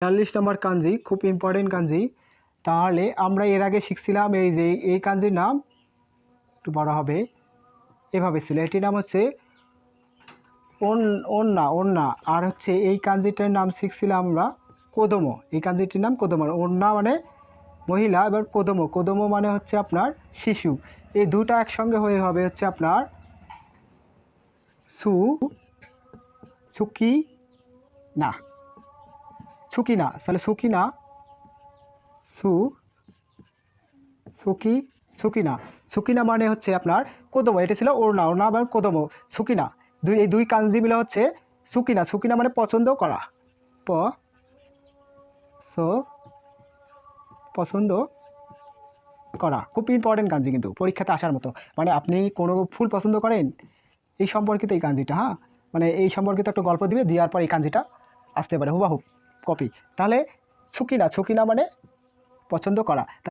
৪০ নম্বর কাঞ্জি খুব ইম্পর্টেন্ট কাঞ্জি। তাহলে আমরা এর আগে শিখছিলাম এই যে এই কাঞ্জির নাম একটু বড় হবে, এভাবে ছিল। এটির নাম হচ্ছে ওন্না ওন্না। আর হচ্ছে এই কাঞ্জিটার নাম শিখছিলাম আমরা কোদমো। এই কাঞ্জিটির নাম কোদমো। ওন্না মানে মহিলা, এবার কোদমো, কোদমো মানে হচ্ছে আপনার শিশু। এই দুটা একসঙ্গে হয়ে হবে হচ্ছে আপনার সু সুকি না, সুকি না, তাহলে সুকি না, সু সুকি সুকিনা। সুকিনা মানে হচ্ছে আপনার কোদমো। এটা ছিল ওড়না, ওড়না আবার কোদমো, সুকিনা। এই দুই কাঞ্জি মিলে হচ্ছে সুকিনা। সুকিনা মানে পছন্দ করা, প সো পছন্দ করা। খুব ইম্পর্টেন্ট কাঞ্জি, কিন্তু পরীক্ষাতে আসার মতো। মানে আপনি কোনো ফুল পছন্দ করেন, এই সম্পর্কিত এই কাঞ্জিটা, হ্যাঁ, মানে এই সম্পর্কিত একটা গল্প দিবে, দেওয়ার পর এই কাঞ্জিটা আসতে পারে হুবাহুব কপি। তাহলে সুকিনা, সুকিনা মানে পছন্দ করা।